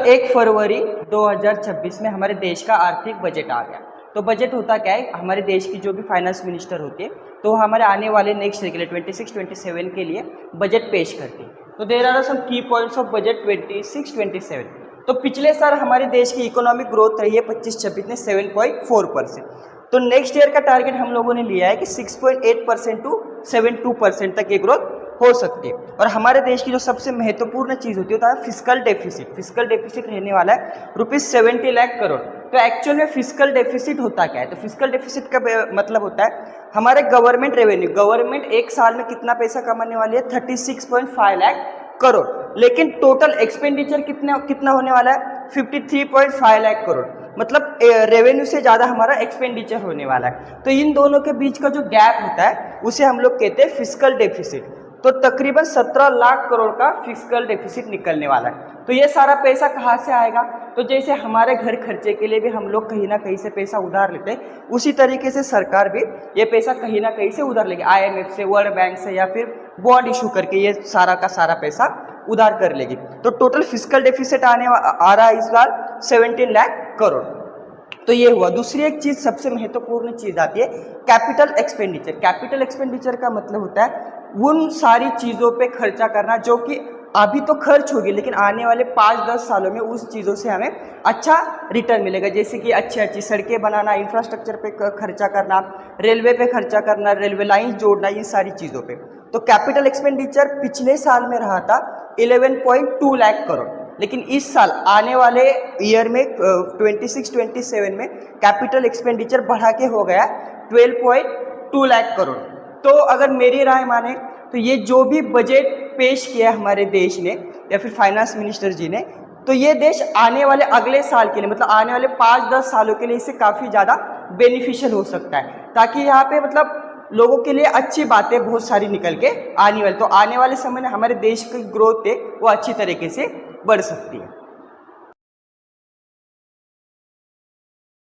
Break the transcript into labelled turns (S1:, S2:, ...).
S1: 1 फरवरी 2026 में हमारे देश का आर्थिक बजट आ गया। तो बजट होता क्या है, हमारे देश की जो भी फाइनेंस मिनिस्टर होती है तो हमारे आने वाले नेक्स्ट ईयर के लिए 26-27 के लिए बजट पेश करती है। तो देयर आर सम की पॉइंट्स ऑफ बजट 26-27। तो पिछले साल हमारे देश की इकोनॉमिक ग्रोथ रही है 25-26 में 7.4%। तो नेक्स्ट ईयर का टारगेट हम लोगों ने लिया है कि 6.8% टू 7.2% तक ये ग्रोथ हो सकती है। और हमारे देश की जो सबसे महत्वपूर्ण चीज़ होती है वो है फिस्कल डेफिसिट। फिस्कल डेफिसिट रहने वाला है ₹70 लाख करोड़। तो एक्चुअल में फिस्कल डेफिसिट होता क्या है? तो फिस्कल डेफिसिट का मतलब होता है हमारे गवर्नमेंट रेवेन्यू, गवर्नमेंट एक साल में कितना पैसा कमाने वाली है 36.5 लाख करोड़, लेकिन टोटल एक्सपेंडिचर कितना होने वाला है 53.5 लाख करोड़। मतलब रेवेन्यू से ज़्यादा हमारा एक्सपेंडिचर होने वाला है। तो इन दोनों के बीच का जो गैप होता है उसे हम लोग कहते हैं फिस्कल डेफिसिट। तो तकरीबन 17 लाख करोड़ का फिस्कल डेफिसिट निकलने वाला है। तो ये सारा पैसा कहाँ से आएगा? तो जैसे हमारे घर खर्चे के लिए भी हम लोग कहीं ना कहीं से पैसा उधार लेते हैं, उसी तरीके से सरकार भी ये पैसा कहीं ना कहीं से उधार लेगी, IMF से, वर्ल्ड बैंक से, या फिर बॉन्ड इशू करके ये सारा का सारा पैसा उधार कर लेगी। तो टोटल फिस्कल डेफिसिट आ रहा है इस बार 17 लाख करोड़। तो ये हुआ। दूसरी एक चीज़, सबसे महत्वपूर्ण चीज़ आती है कैपिटल एक्सपेंडिचर। कैपिटल एक्सपेंडिचर का मतलब होता है उन सारी चीज़ों पे खर्चा करना जो कि अभी तो खर्च होगी लेकिन आने वाले 5-10 सालों में उस चीज़ों से हमें अच्छा रिटर्न मिलेगा। जैसे कि अच्छी सड़कें बनाना, इंफ्रास्ट्रक्चर पे खर्चा करना, रेलवे पे खर्चा करना, रेलवे लाइन जोड़ना, इन सारी चीज़ों पे। तो कैपिटल एक्सपेंडिचर पिछले साल में रहा था 11.2 लाख करोड़, लेकिन इस साल आने वाले ईयर में 26-27 में कैपिटल एक्सपेंडिचर बढ़ा के हो गया 12.2 लाख करोड़। तो अगर मेरी राय माने तो ये जो भी बजट पेश किया हमारे देश ने या फिर फाइनेंस मिनिस्टर जी ने, तो ये देश आने वाले अगले साल के लिए, मतलब आने वाले 5-10 सालों के लिए इससे काफ़ी ज़्यादा बेनिफिशियल हो सकता है, ताकि यहाँ पे मतलब लोगों के लिए अच्छी बातें बहुत सारी निकल के आने वाली, तो आने वाले समय में हमारे देश की ग्रोथ है वो अच्छी तरीके से बढ़ सकती है।